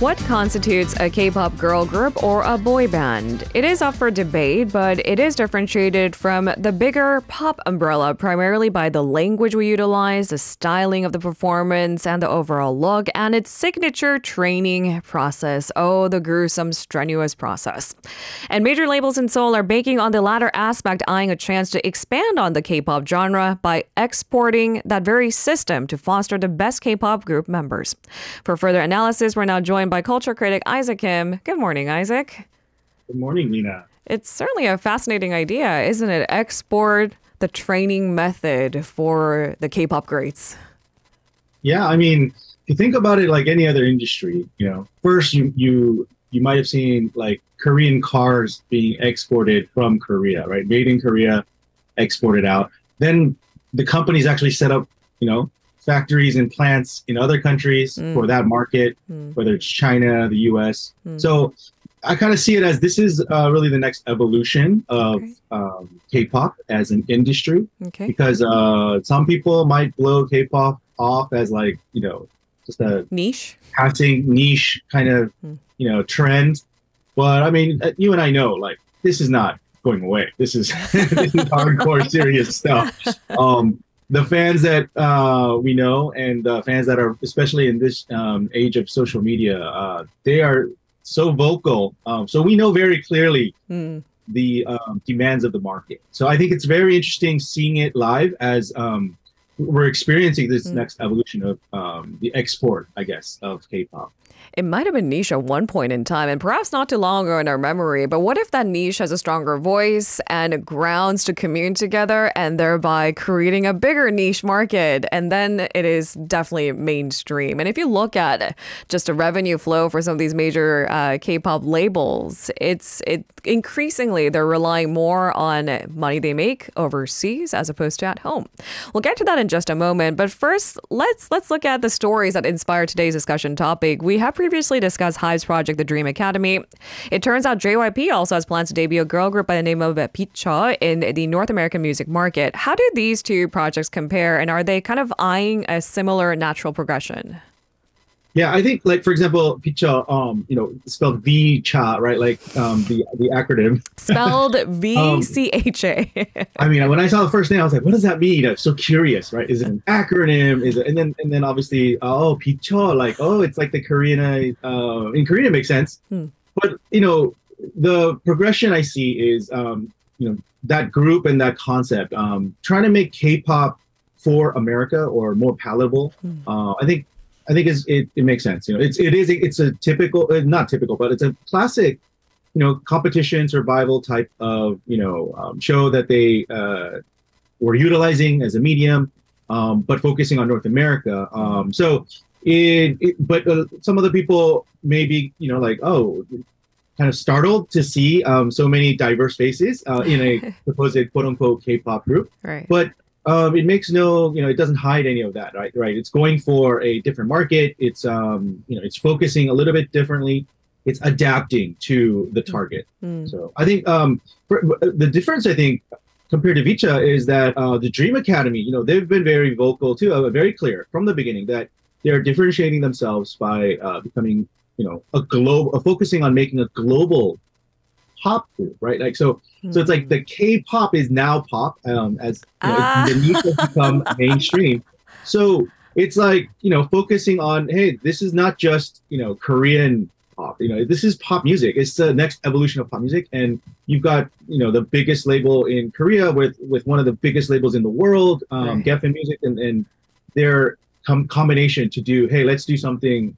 What constitutes a K-pop girl group or a boy band? It is up for debate, but it is differentiated from the bigger pop umbrella primarily by the language we utilize, the styling of the performance, and the overall look, and its signature training process. Oh, the gruesome, strenuous process. And major labels in Seoul are banking on the latter aspect, eyeing a chance to expand on the K-pop genre by exporting that very system to foster the best K-pop group members. For further analysis, we're now joined by culture critic Isaac Kim. Good morning, Isaac. Good morning, Lena. It's certainly a fascinating idea, isn't it? Export the training method for the K-pop greats. Yeah, I mean, if you think about it like any other industry, first you might have seen like Korean cars being exported from Korea, right? Made in Korea, exported out. Then the companies actually set up, factories and plants in other countries for that market, whether it's China, the US. So I kind of see it as this is really the next evolution of K-pop as an industry, because some people might blow K-pop off as like, just a niche, passing niche kind of, trend. But I mean, you and I know, like, this is not going away. This is, this is hardcore, serious stuff. The fans that we know and the fans that are, especially in this age of social media, they are so vocal. So we know very clearly the demands of the market. So I think it's very interesting seeing it live as we're experiencing this next evolution of the export, I guess, of K-pop. It might have been niche at one point in time, and perhaps not too long ago in our memory, but what if that niche has a stronger voice and grounds to commune together and thereby creating a bigger niche market? And then it is definitely mainstream. And if you look at just a revenue flow for some of these major K-pop labels, it increasingly they're relying more on money they make overseas as opposed to at home. We'll get to that in just a moment, but first let's look at the stories that inspired today's discussion topic. We have previously discussed HYBE's project, The Dream Academy. It turns out JYP also has plans to debut a girl group by the name of Picha in the North American music market. How do these two projects compare, and are they kind of eyeing a similar natural progression? Yeah, I think, like, for example, Picha, spelled V-cha, right? Like the acronym. Spelled V-C-H-A. I mean, when I saw the first name, I was like, what does that mean? I was so curious, right? Is it an acronym? Is it, and then obviously, Picha, like, it's like the Korean, in Korean it makes sense. But, the progression I see is, that group and that concept, trying to make K-pop for America or more palatable. I think it makes sense. It's a typical, not typical, but it's a classic, competition survival type of, show that they were utilizing as a medium, but focusing on North America. So but some of the people may be, like, kind of startled to see so many diverse faces in a supposed quote unquote K-pop group. Right. But it makes it doesn't hide any of that, right? It's going for a different market. It's, it's focusing a little bit differently. It's adapting to the target. So I think the difference, I think, compared to Vicha is that the Dream Academy, they've been very vocal too, very clear from the beginning that they're differentiating themselves by becoming, focusing on making a global pop group, right? Like so it's like the K-pop is now pop, as the niche has become mainstream. So it's like focusing on, hey, this is not just Korean pop. This is pop music. It's the next evolution of pop music, and you've got the biggest label in Korea with one of the biggest labels in the world, Geffen Music, and their combination to do, hey, let's do something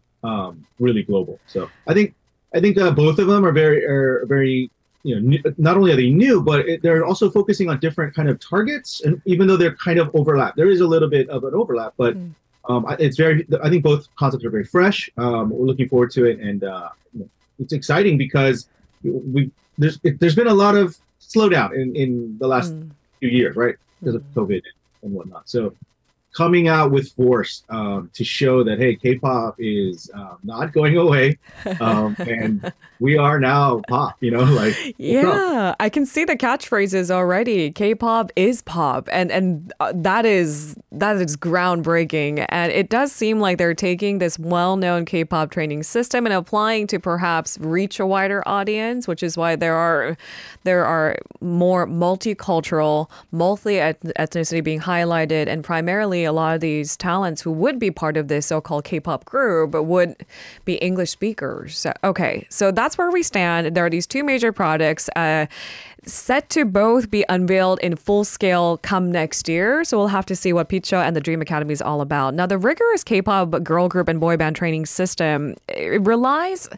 really global. So I think both of them are very, not only are they new, but they're also focusing on different kind of targets. And even though they're kind of overlap, there is a little bit of an overlap, but I think both concepts are very fresh. We're looking forward to it. And it's exciting because there's been a lot of slowdown in the last few years, right? Because of COVID and whatnot. So coming out with force to show that, hey, K-pop is not going away, and we are now pop. Like what's up? Yeah, I can see the catchphrases already. K-pop is pop, and that is groundbreaking. And it does seem like they're taking this well-known K-pop training system and applying to perhaps reach a wider audience, which is why there are more multicultural, multi-ethnicity being highlighted, and primarily a lot of these talents who would be part of this so-called K-pop group would be English speakers. Okay, so that's where we stand. There are these two major projects set to both be unveiled in full scale come next year. So we'll have to see what Picho and the Dream Academy is all about. Now, the rigorous K-pop girl group and boy band training system, it relies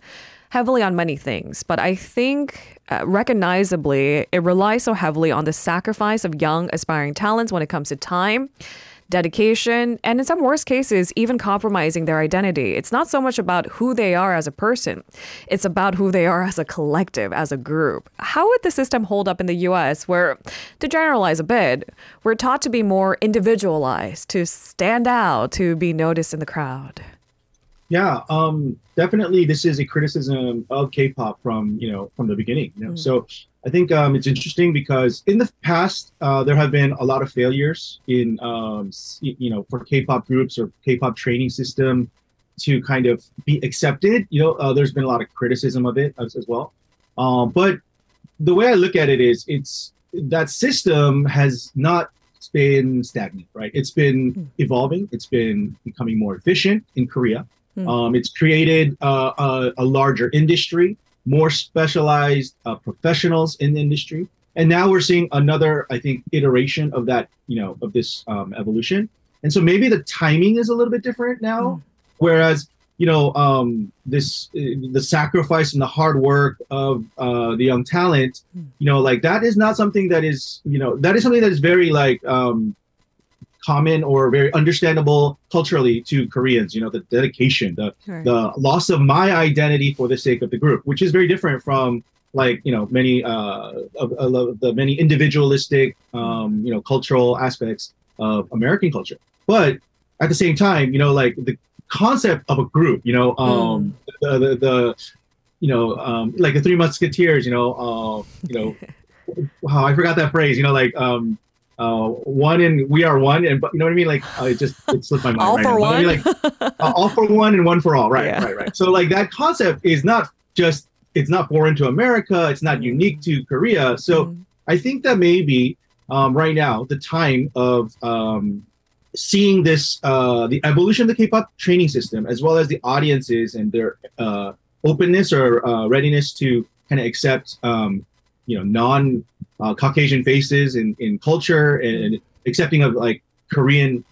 heavily on many things, but I think recognizably, it relies so heavily on the sacrifice of young aspiring talents when it comes to time, dedication, and in some worst cases, even compromising their identity. It's not so much about who they are as a person. It's about who they are as a collective, as a group. How would the system hold up in the US where, to generalize a bit, we're taught to be more individualized, to stand out, to be noticed in the crowd? Yeah, definitely. This is a criticism of K-pop from the beginning. So I think it's interesting because in the past there have been a lot of failures in for K-pop groups or K-pop training system to kind of be accepted. There's been a lot of criticism of it as well. But the way I look at it is, that system has not been stagnant, right? It's been evolving. It's been becoming more efficient in Korea. It's created a larger industry, more specialized professionals in the industry. And now we're seeing another, I think, iteration of that, of this evolution. And so maybe the timing is a little bit different now, whereas, the sacrifice and the hard work of the young talent, like that is not something that is, that is something that is very like, common or very understandable culturally to Koreans, the dedication, the loss of my identity for the sake of the group, which is very different from like, many of the many individualistic, cultural aspects of American culture. But at the same time, like the concept of a group, like the Three Musketeers, wow, I forgot that phrase, one and we are one, and you know what I mean, like it slipped my mind. All right for now. one. I mean, like all for one and one for all. Right. So like that concept is not just, it's not foreign to America, it's not unique to Korea. So I think that maybe right now the time of seeing this the evolution of the K-pop training system, as well as the audiences and their openness or readiness to kind of accept non Caucasian faces in culture, and accepting of like Korean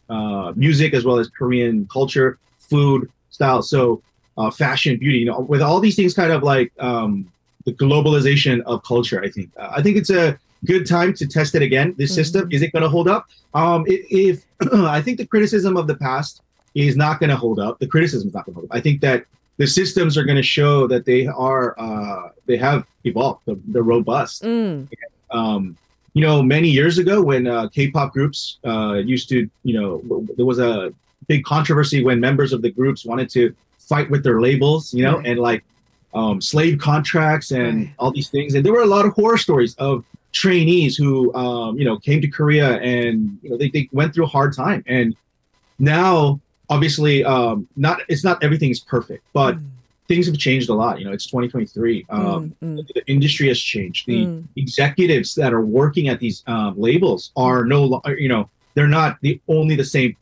music as well as Korean culture, food, style, so fashion, beauty, with all these things kind of like the globalization of culture. I think it's a good time to test it again. This system, is it going to hold up? If I think the criticism of the past is not going to hold up. The criticism is not going to hold up. I think that the systems are going to show that they have evolved. They're robust. Many years ago when K-pop groups used to, there was a big controversy when members of the groups wanted to fight with their labels, and like slave contracts and all these things. And there were a lot of horror stories of trainees who, came to Korea and, they went through a hard time. And now, obviously, it's not everything is perfect, but things have changed a lot. It's 2023. The industry has changed. The executives that are working at these labels are no longer, they're not only the same,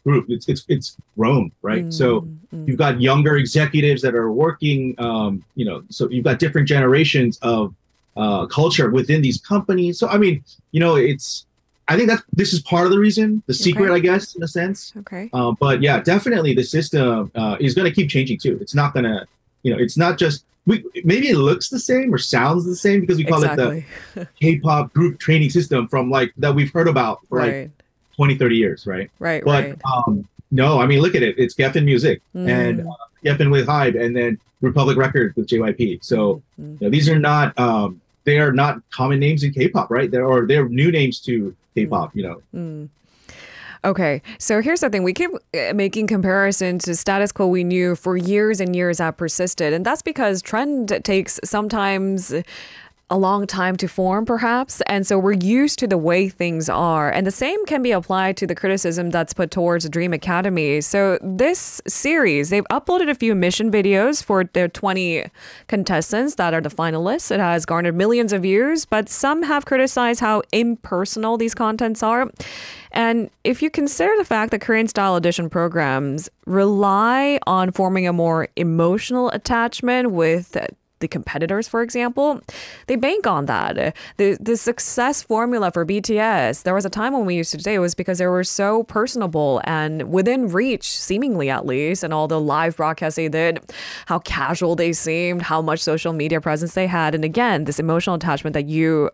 group. It's grown, right? So you've got younger executives that are working, so you've got different generations of culture within these companies. So I mean, I think this is part of the reason, the secret, I guess, in a sense. Okay. But yeah, definitely the system is going to keep changing too. It's not going to, it's not just, maybe it looks the same or sounds the same because we call it the K-pop group training system from like, that we've heard about for like 20, 30 years, right? But no, I mean, look at it. It's Geffen Music and Geffen with Hybe, and then Republic Records with JYP. So these are not, they are not common names in K-pop, right? They're new names to K-pop, Okay, so here's the thing. We keep making comparisons to status quo we knew for years and years that persisted. And that's because trend takes sometimes a long time to form, perhaps. And so we're used to the way things are. And the same can be applied to the criticism that's put towards Dream Academy. So this series, they've uploaded a few mission videos for their 20 contestants that are the finalists. It has garnered millions of views, but some have criticized how impersonal these contents are. And if you consider the fact that Korean style audition programs rely on forming a more emotional attachment with the competitors, for example, they bank on that. The success formula for BTS, there was a time when we used to say it was because they were so personable and within reach, seemingly at least, and all the live broadcasts they did, how casual they seemed, how much social media presence they had. And again, this emotional attachment that you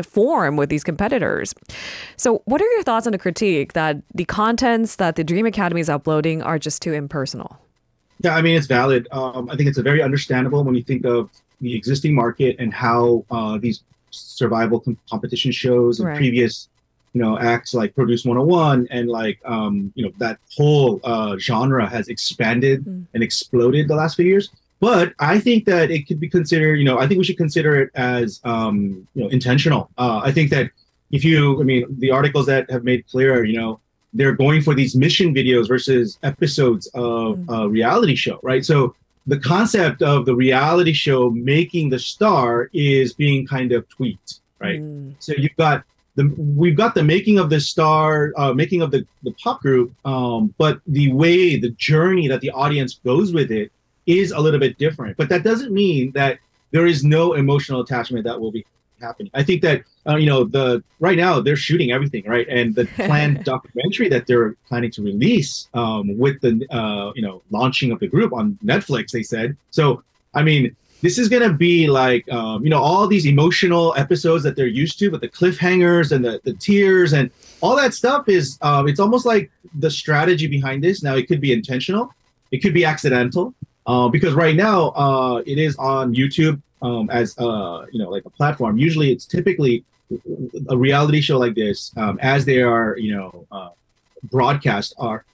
form with these competitors. So what are your thoughts on the critique that the contents that the Dream Academy is uploading are just too impersonal? Yeah, I mean, it's valid. I think it's a very understandable when you think of the existing market and how these survival competition shows and previous, acts like Produce 101 and like, that whole genre has expanded and exploded the last few years. But I think that it could be considered, I think we should consider it as, intentional. I think that the articles that have made clear, they're going for these mission videos versus episodes of a reality show, right? So the concept of the reality show making the star is being kind of tweaked, right? So we've got the making of the star, making of the pop group, but the journey that the audience goes with it is a little bit different. But that doesn't mean that there is no emotional attachment that will be happening. I think that right now they're shooting everything, right? And the planned documentary that they're planning to release with the launching of the group on Netflix, they said. So I mean, this is gonna be like all these emotional episodes that they're used to, but the cliffhangers and the tears and all that stuff is it's almost like the strategy behind this. Now it could be intentional, it could be accidental, because right now it is on YouTube. As like a platform. Usually it's typically a reality show like this, as they are, broadcast, are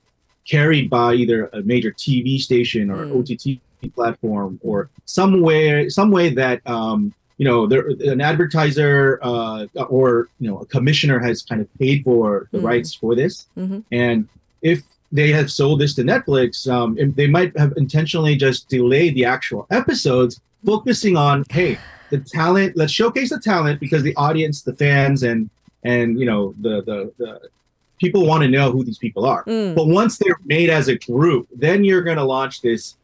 carried by either a major TV station or OTT platform or some way that an advertiser or a commissioner has kind of paid for the rights for this. And if they have sold this to Netflix, they might have intentionally just delayed the actual episodes, focusing on, hey, the talent, let's showcase the talent because the audience, the fans, and the people want to know who these people are. But once they're made as a group, then you're going to launch this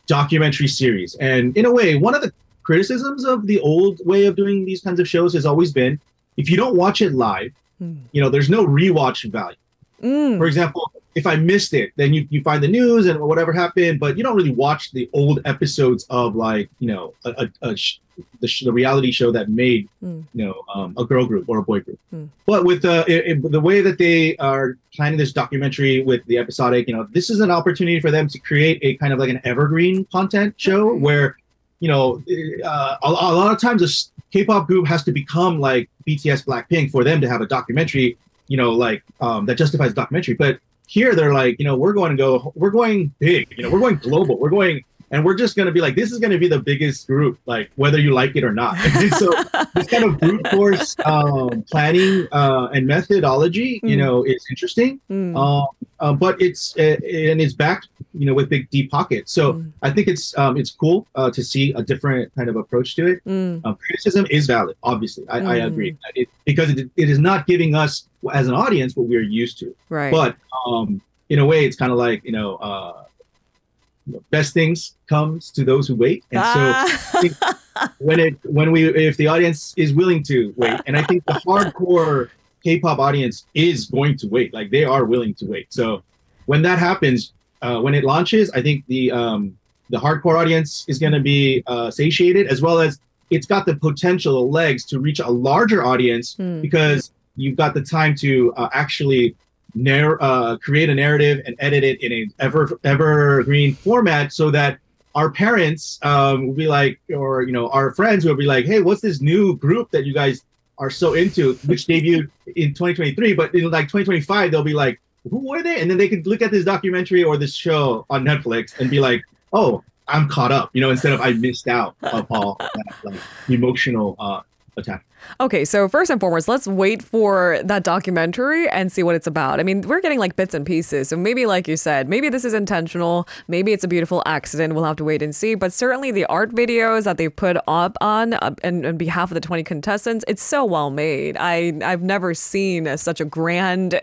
documentary series. And in a way, one of the criticisms of the old way of doing these kinds of shows has always been, if you don't watch it live, there's no rewatch value. For example, if I missed it, then you find the news and whatever happened, but you don't really watch the old episodes of like, the reality show that made, a girl group or a boy group. But with the way that they are planning this documentary with the episodic, this is an opportunity for them to create a kind of like an evergreen content show where, a lot of times a K-pop group has to become like BTS, Blackpink for them to have a documentary, that justifies documentary. But here they're like, we're going big, we're going global, and we're just going to be like, this is going to be the biggest group, like whether you like it or not. And so this kind of brute force planning and methodology, is interesting, but it's backed, with big deep pockets. So I think it's cool to see a different kind of approach to it. Criticism is valid, obviously. I agree, because it is not giving us as an audience what we're used to. Right. But in a way, it's kind of like best things comes to those who wait, and so I think if the audience is willing to wait, and I think the hardcore K-pop audience is going to wait, like they are willing to wait. So when that happens, when it launches, I think the hardcore audience is going to be satiated, as well as it's got the potential legs to reach a larger audience because you've got the time to actually create a narrative and edit it in an evergreen format, so that our parents will be like, or our friends will be like, hey, what's this new group that you guys are so into, which debuted in 2023, but in like 2025 they'll be like, who were they? And then they could look at this documentary or this show on Netflix and be like, oh, I'm caught up, instead of I missed out of all that like emotional attack. Okay, so first and foremost, let's wait for that documentary and see what it's about. I mean, we're getting like bits and pieces. So maybe, like you said, maybe this is intentional. Maybe it's a beautiful accident. We'll have to wait and see. But certainly the art videos that they've put up on behalf of the 20 contestants, it's so well made. I've never seen such a grand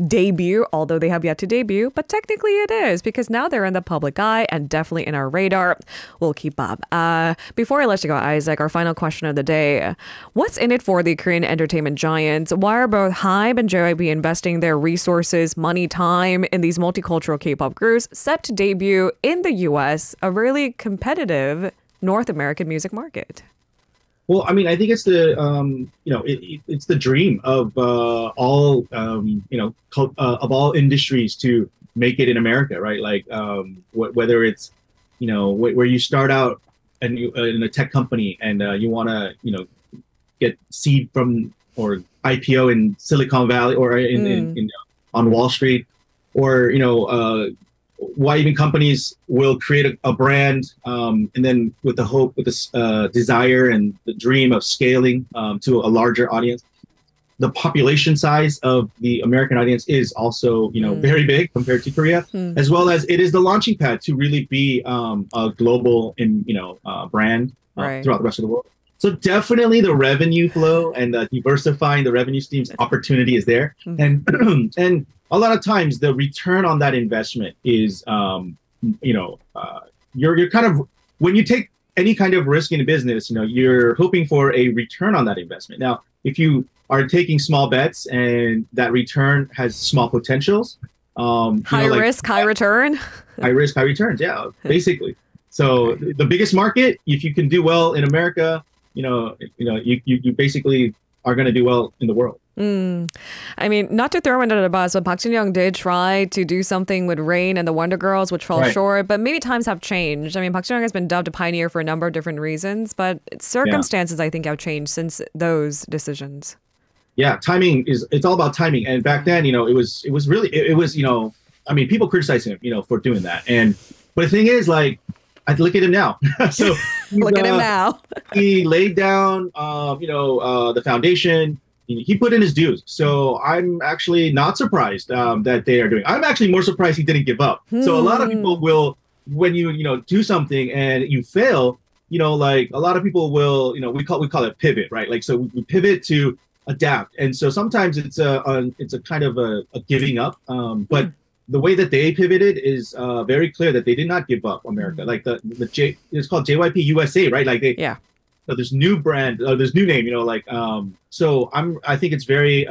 debut, although they have yet to debut. But technically it is, because now they're in the public eye and definitely in our radar. We'll keep up. Before I let you go, Isaac, our final question of the day. What's in it for the Korean entertainment giants? Why are both HYBE and JYP investing their resources, money, time in these multicultural K-pop groups set to debut in the U.S., a really competitive North American music market? Well, I mean, I think it's the it's the dream of all of all industries to make it in America, right? Like whether it's where you start out and in a tech company and you want to get seed from or IPO in Silicon Valley or on Wall Street, or why even companies will create a brand and then with the hope, with this desire and the dream of scaling to a larger audience. The population size of the American audience is also very big compared to Korea, as well as it is the launching pad to really be a global brand throughout the rest of the world. So definitely the revenue flow and diversifying the revenue streams opportunity is there. And and a lot of times the return on that investment is, you're kind of, when you take any kind of risk in a business, you're hoping for a return on that investment. Now, if you are taking small bets and that return has small potentials, high risk, high return. High risk, high returns. Yeah, basically. So the biggest market, if you can do well in America, you basically are going to do well in the world. I mean, not to throw under the bus, but Park Jin-young did try to do something with Rain and the Wonder Girls, which fell short. But maybe times have changed. I mean, Park Jin-young has been dubbed a pioneer for a number of different reasons, but circumstances, I think, have changed since those decisions. Yeah, it's all about timing. And back then, it was I mean, people criticized him, for doing that. But the thing is, like, I look at him now. So look at him now. He laid down, the foundation. He put in his dues. So I'm actually not surprised that they are doing. I'm actually more surprised he didn't give up. So a lot of people will, when you do something and you fail, like a lot of people will, we call it pivot, right? Like, so we pivot to adapt. And so sometimes it's a kind of a giving up. But the way that they pivoted is very clear that they did not give up America. Like it's called JYP USA, right? Like so there's new brand, there's new name, so I think it's very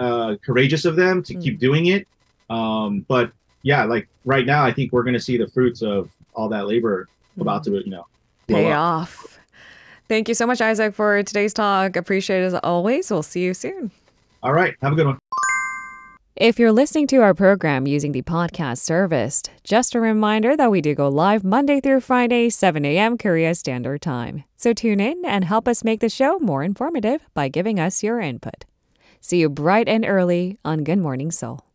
courageous of them to keep doing it. But yeah, like right now, I think we're going to see the fruits of all that labor about to, pay off. Thank you so much, Isaac, for today's talk. Appreciate it as always. We'll see you soon. All right. Have a good one. If you're listening to our program using the podcast service, just a reminder that we do go live Monday through Friday, 7 a.m. Korea Standard Time. So tune in and help us make the show more informative by giving us your input. See you bright and early on Good Morning Seoul.